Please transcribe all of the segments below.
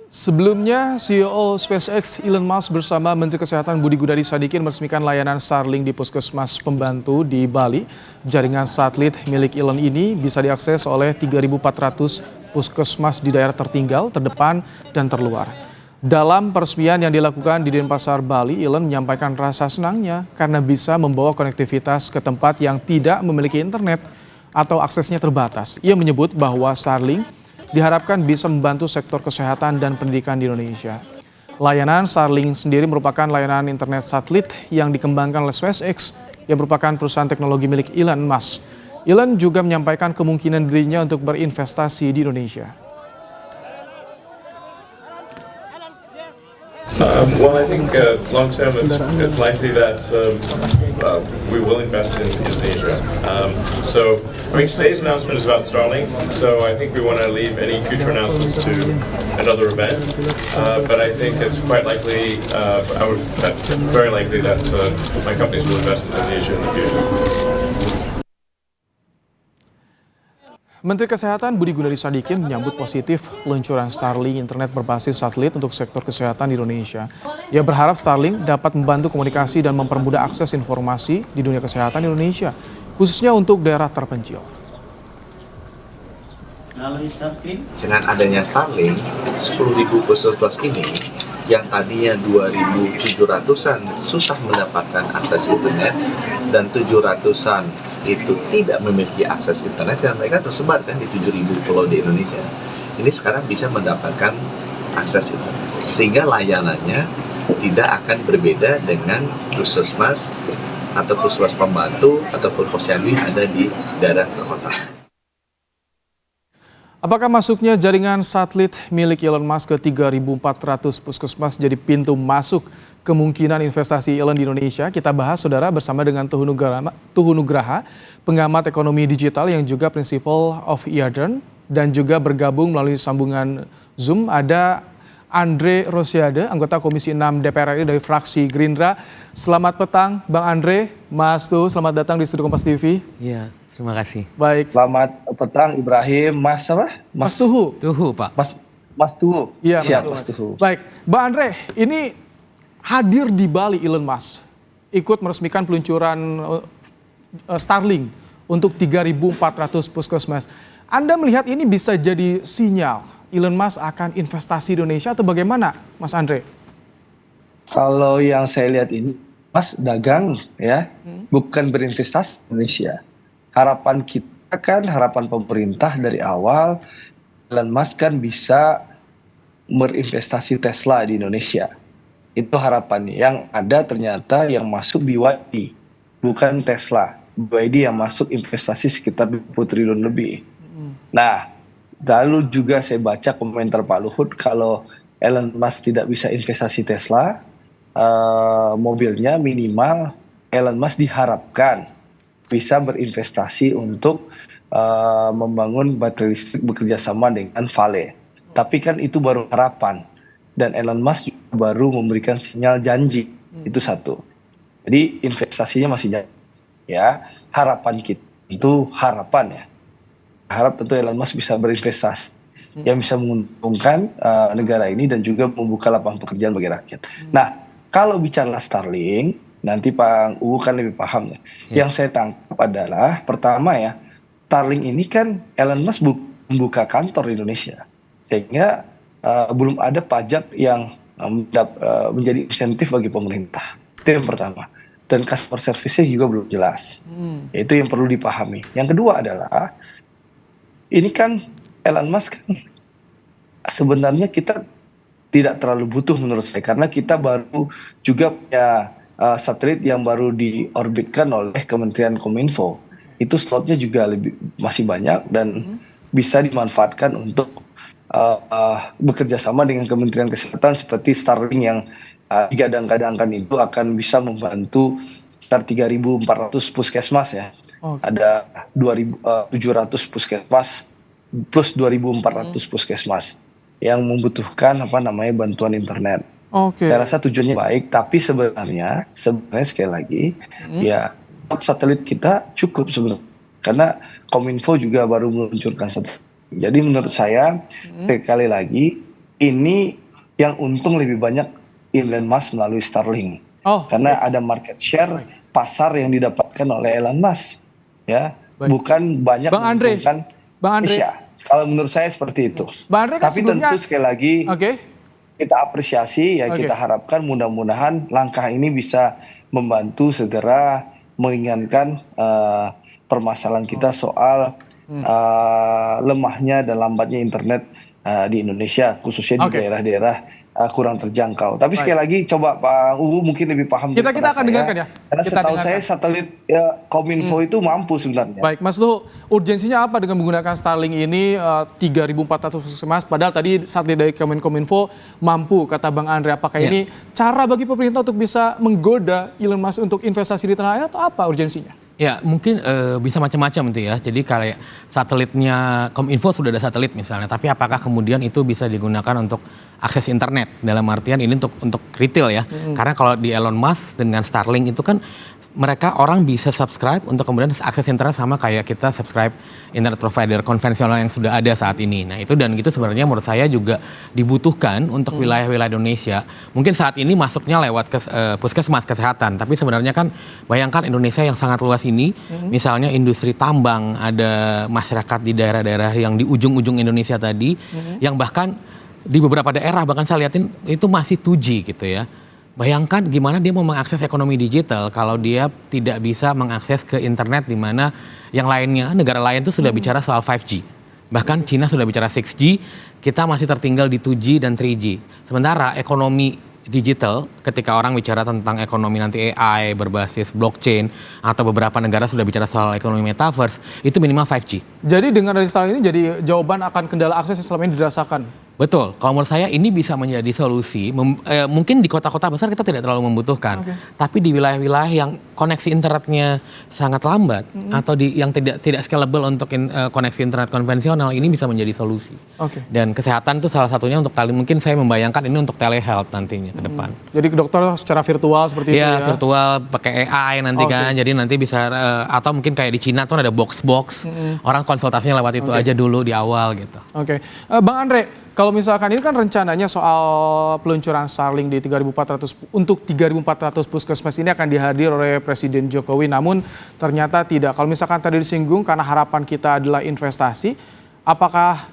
Sebelumnya, CEO SpaceX Elon Musk bersama Menteri Kesehatan Budi Gunadi Sadikin meresmikan layanan Starlink di puskesmas pembantu di Bali. Jaringan satelit milik Elon ini bisa diakses oleh 3.400 puskesmas di daerah tertinggal, terdepan, dan terluar. Dalam peresmian yang dilakukan di Denpasar, Bali, Elon menyampaikan rasa senangnya karena bisa membawa konektivitas ke tempat yang tidak memiliki internet atau aksesnya terbatas. Ia menyebut bahwa Starlink diharapkan bisa membantu sektor kesehatan dan pendidikan di Indonesia. Layanan Starlink sendiri merupakan layanan internet satelit yang dikembangkan oleh SpaceX yang merupakan perusahaan teknologi milik Elon Musk. Elon juga menyampaikan kemungkinan dirinya untuk berinvestasi di Indonesia. Well, I think long term it's likely that we will invest in Indonesia. Today's announcement is about Starlink, so I think we want to leave any future announcements to another event. But I think it's quite likely, very likely that my companies will invest in Indonesia in the future. Menteri Kesehatan Budi Gunadi Sadikin menyambut positif peluncuran Starlink internet berbasis satelit untuk sektor kesehatan di Indonesia. Ia berharap Starlink dapat membantu komunikasi dan mempermudah akses informasi di dunia kesehatan Indonesia, khususnya untuk daerah terpencil. Dengan adanya Starlink, 10.000 puskesmas ini yang tadinya 2.700-an susah mendapatkan akses internet dan 700-an itu tidak memiliki akses internet dan mereka tersebar kan di 7.000 pulau di Indonesia. Ini sekarang bisa mendapatkan akses internet sehingga layanannya tidak akan berbeda dengan puskesmas atau puskesmas pembantu ataupun posyandu yang ada di daerah perkotaan. Apakah masuknya jaringan satelit milik Elon Musk ke 3.400 puskesmas jadi pintu masuk kemungkinan investasi Elon di Indonesia? Kita bahas, saudara, bersama dengan Tuhu Nugraha, pengamat ekonomi digital yang juga Principal of Earden, dan juga bergabung melalui sambungan Zoom ada Andre Rosiade, anggota Komisi 6 DPR RI dari fraksi Gerindra. Selamat petang, Bang Andre, Mas Tuhu, selamat datang di Studio Kompas TV. Iya, terima kasih. Baik. Selamat petang Ibrahim, Mas apa? Mas Tuhu. Tuhu, Pak. Mas Tuhu. Iya, siap Mas Tuhu. Baik, Bang Andre, ini hadir di Bali Elon Musk, ikut meresmikan peluncuran Starlink untuk 3.400 puskesmas. Anda melihat ini bisa jadi sinyal Elon Musk akan investasi di Indonesia atau bagaimana, Mas Andre? Kalau yang saya lihat ini, Mas dagang ya, bukan berinvestasi di Indonesia. Harapan kita kan, harapan pemerintah dari awal, Elon Musk kan bisa berinvestasi Tesla di Indonesia. Itu harapannya. Yang ada ternyata yang masuk BYD, bukan Tesla. BYD yang masuk investasi sekitar 20 triliun lebih. Nah, lalu juga saya baca komentar Pak Luhut kalau Elon Musk tidak bisa investasi Tesla, mobilnya minimal Elon Musk diharapkan bisa berinvestasi untuk membangun baterai listrik bekerja sama dengan Vale. Tapi kan itu baru harapan. Dan Elon Musk baru memberikan sinyal janji. Itu satu. Jadi investasinya masih janji. Ya, harapan kita itu harapan ya. Harap tentu Elon Musk bisa berinvestasi yang bisa menguntungkan negara ini dan juga membuka lapangan pekerjaan bagi rakyat. Nah, kalau bicara Starlink, nanti Pak Uwu kan lebih paham ya. Yang saya tangkap adalah pertama ya, Starlink ini kan Elon Musk membuka kantor di Indonesia, sehingga belum ada pajak yang menjadi insentif bagi pemerintah. Itu yang pertama. Dan customer service-nya juga belum jelas. Itu yang perlu dipahami. Yang kedua adalah, ini kan Elon Musk kan sebenarnya kita tidak terlalu butuh menurut saya. Karena kita baru juga punya satelit yang baru diorbitkan oleh Kementerian Kominfo. Itu slotnya juga masih banyak dan bisa dimanfaatkan untuk bekerja sama dengan Kementerian Kesehatan seperti Starlink yang digadang-gadangkan itu akan bisa membantu sekitar 3.400 puskesmas ya. Ada 2.700 puskesmas plus 2.400 puskesmas yang membutuhkan bantuan internet. Saya rasa tujuannya baik, tapi sebenarnya sekali lagi ya satelit kita cukup sebenarnya karena Kominfo juga baru meluncurkan satelit. Jadi menurut saya sekali lagi ini yang untung lebih banyak Elon Musk melalui Starlink. Oh, Karena ada market share pasar yang didapatkan oleh Elon Musk, ya, Baik. bukan banyak Bang Andre, menguntungkan Indonesia. Kalau menurut saya seperti itu. Bang Andre kan Tapi sebelumnya, tentu sekali lagi oke, kita apresiasi, ya Oke. kita harapkan mudah-mudahan langkah ini bisa membantu segera meringankan permasalahan kita soal lemahnya dan lambatnya internet di Indonesia, khususnya di Oke. daerah-daerah kurang terjangkau. Tapi Baik. sekali lagi coba Pak UU mungkin lebih paham Kita daripada akan saya. dengarkan ya. Karena Kita setahu dengarkan. saya satelit Kominfo itu mampu sebenarnya. baik Mas Luhut, urgensinya apa dengan menggunakan Starlink ini 3.400 puskesmas, padahal tadi satelit dari Kominfo mampu, kata Bang Andre. Apakah Ya. ini cara bagi pemerintah untuk bisa menggoda Elon Musk untuk investasi di tanah air atau apa urgensinya? Ya mungkin bisa macam-macam itu ya. Jadi kayak satelitnya Kominfo sudah ada satelit misalnya, tapi apakah kemudian itu bisa digunakan untuk akses internet? Dalam artian ini untuk retail ya. Karena kalau di Elon Musk dengan Starlink itu kan mereka orang bisa subscribe untuk kemudian akses internet sama kayak kita subscribe internet provider konvensional yang sudah ada saat ini. Nah itu dan gitu sebenarnya menurut saya juga dibutuhkan untuk wilayah-wilayah Indonesia. Mungkin saat ini masuknya lewat puskesmas kesehatan, tapi sebenarnya kan bayangkan Indonesia yang sangat luas ini, misalnya industri tambang, ada masyarakat di daerah-daerah yang di ujung-ujung Indonesia tadi, yang bahkan di beberapa daerah bahkan saya lihatin itu masih 2G gitu ya. Bayangkan gimana dia mau mengakses ekonomi digital kalau dia tidak bisa mengakses ke internet di mana yang lainnya, negara lain tuh sudah bicara soal 5G. Bahkan Cina sudah bicara 6G, kita masih tertinggal di 2G dan 3G. Sementara ekonomi digital, ketika orang bicara tentang ekonomi nanti AI berbasis blockchain, atau beberapa negara sudah bicara soal ekonomi metaverse, itu minimal 5G. Jadi dengan dari Starlink ini jadi jawaban akan kendala akses yang selama ini dirasakan. Betul, kalau menurut saya ini bisa menjadi solusi. Mungkin di kota-kota besar kita tidak terlalu membutuhkan, tapi di wilayah-wilayah yang koneksi internetnya sangat lambat atau yang tidak scalable untuk koneksi internet konvensional, ini bisa menjadi solusi. Oke. Dan kesehatan itu salah satunya untuk mungkin saya membayangkan ini untuk telehealth nantinya ke depan. Jadi ke dokter secara virtual seperti itu Iya, ya. virtual pakai AI nanti Oke. kan. Jadi nanti bisa atau mungkin kayak di Cina tuh ada box-box. Orang konsultasinya lewat itu aja dulu di awal gitu. Oke, Bang Andre, kalau misalkan ini kan rencananya soal peluncuran Starlink di 3.400 untuk 3.400 puskesmas ini akan dihadir oleh Presiden Jokowi, namun ternyata tidak. Kalau misalkan tadi disinggung karena harapan kita adalah investasi, apakah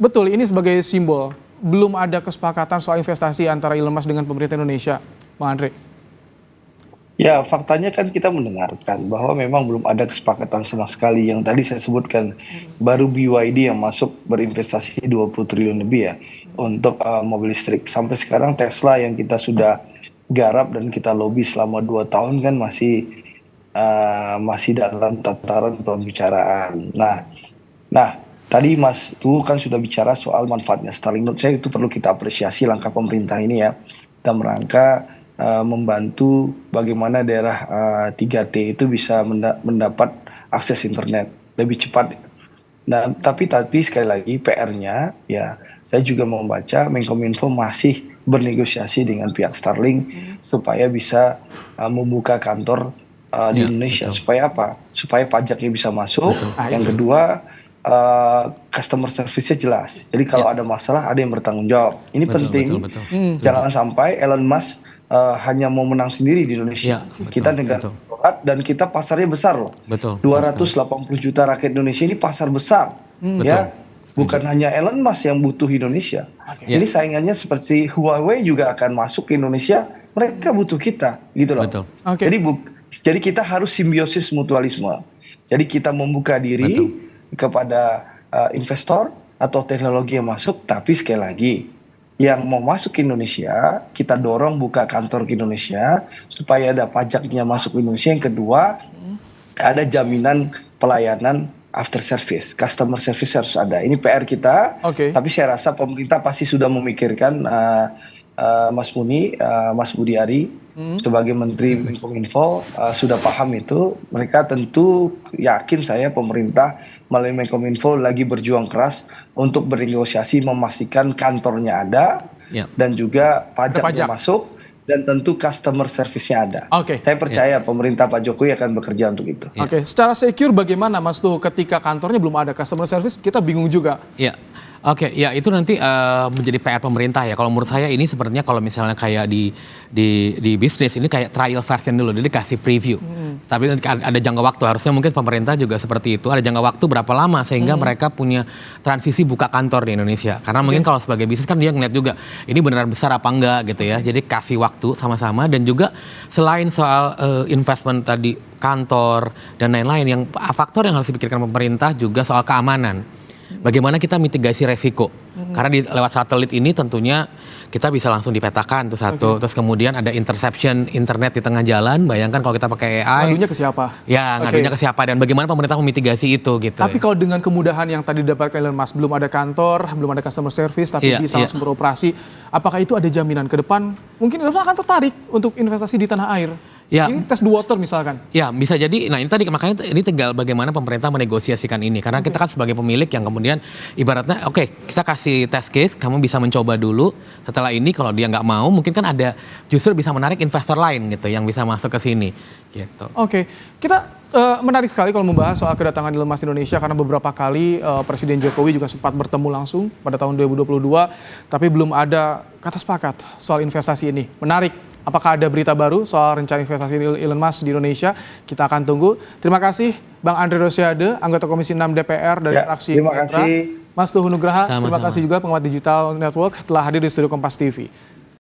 betul ini sebagai simbol belum ada kesepakatan soal investasi antara Elon Musk dengan pemerintah Indonesia, Bang Andre? Ya, faktanya kan kita mendengarkan bahwa memang belum ada kesepakatan sama sekali. Yang tadi saya sebutkan, baru BYD yang masuk berinvestasi 20 triliun lebih ya untuk mobil listrik. Sampai sekarang Tesla yang kita sudah garap dan kita lobby selama 2 tahun kan masih dalam tataran pembicaraan. Nah, tadi Mas Tuh kan sudah bicara soal manfaatnya Starlink. Menurut saya itu perlu kita apresiasi langkah pemerintah ini ya, dalam rangka membantu bagaimana daerah 3T itu bisa mendapat akses internet lebih cepat. Nah, tapi sekali lagi PR-nya ya, saya juga membaca Menkominfo masih bernegosiasi dengan pihak Starlink supaya bisa membuka kantor di Ya, Indonesia. betul. Supaya apa? Supaya pajaknya bisa masuk. Yang kedua, customer service-nya jelas. Jadi kalau ada masalah ada yang bertanggung jawab. Ini penting. Betul. Jangan sampai Elon Musk hanya mau menang sendiri di Indonesia. Ya, betul, Kita negara betul. demokrat dan kita pasarnya besar loh. Betul. 280 juta rakyat Indonesia ini pasar besar. Ya, bukan hanya Elon Musk yang butuh Indonesia. Oke. Ini saingannya seperti Huawei juga akan masuk ke Indonesia. Mereka butuh kita, gitu loh. Betul. Oke. Jadi kita harus simbiosis mutualisme. Jadi kita membuka diri kepada investor atau teknologi yang masuk, tapi sekali lagi yang mau masuk ke Indonesia, kita dorong buka kantor ke Indonesia supaya ada pajaknya masuk ke Indonesia. Yang kedua, ada jaminan pelayanan after service, customer service harus ada. Ini PR kita, Oke. tapi saya rasa pemerintah pasti sudah memikirkan. Mas Muni, Mas Budi Ari sebagai Menteri Menkominfo sudah paham itu. Mereka tentu yakin saya pemerintah melalui Menkominfo lagi berjuang keras untuk bernegosiasi memastikan kantornya ada dan juga pajaknya masuk dan tentu customer service-nya ada. Oke. Saya percaya pemerintah Pak Jokowi akan bekerja untuk itu. Oke, secara secure bagaimana Mas Tuh ketika kantornya belum ada customer service, kita bingung juga. Ya, Oke, ya itu nanti menjadi PR pemerintah ya. Kalau menurut saya ini sepertinya kalau misalnya kayak di bisnis ini kayak trial version dulu, jadi kasih preview. Tapi nanti ada jangka waktu, harusnya mungkin pemerintah juga seperti itu. Ada jangka waktu berapa lama sehingga mereka punya transisi buka kantor di Indonesia. Karena mungkin kalau sebagai bisnis kan dia ngeliat juga ini beneran besar apa enggak gitu ya. Jadi kasih waktu sama-sama dan juga selain soal investment tadi kantor dan lain-lain, yang faktor yang harus dipikirkan pemerintah juga soal keamanan. Bagaimana kita mitigasi resiko? Karena lewat satelit ini tentunya kita bisa langsung dipetakan tuh satu. Terus kemudian ada interception internet di tengah jalan. Bayangkan kalau kita pakai AI. Ngadunya ke siapa? Ya, ngadunya ke siapa dan bagaimana pemerintah memitigasi itu gitu. Tapi kalau dengan kemudahan yang tadi didapatkan Elon Musk, belum ada kantor, belum ada customer service, tapi bisa langsung beroperasi. Apakah itu ada jaminan ke depan? Mungkin Elon akan tertarik untuk investasi di tanah air. Ya. Ini test the water misalkan. Ya, bisa jadi. Nah ini tadi makanya ini tinggal bagaimana pemerintah menegosiasikan ini. Karena kita kan sebagai pemilik yang kemudian ibaratnya oke, kita kasih test case, kamu bisa mencoba dulu. Setelah ini kalau dia nggak mau, mungkin kan ada justru bisa menarik investor lain gitu yang bisa masuk ke sini. Gitu. Oke, kita menarik sekali kalau membahas soal kedatangan Elon Musk Indonesia karena beberapa kali Presiden Jokowi juga sempat bertemu langsung pada tahun 2022, tapi belum ada kata sepakat soal investasi ini. Menarik. Apakah ada berita baru soal rencana investasi Elon Musk di Indonesia? Kita akan tunggu. Terima kasih Bang Andre Rosiade, anggota Komisi 6 DPR dari fraksi Terima kasih. Mas Tuhu Nugraha. Sama-sama. Terima kasih juga pengamat Digital Network telah hadir di studio Kompas TV.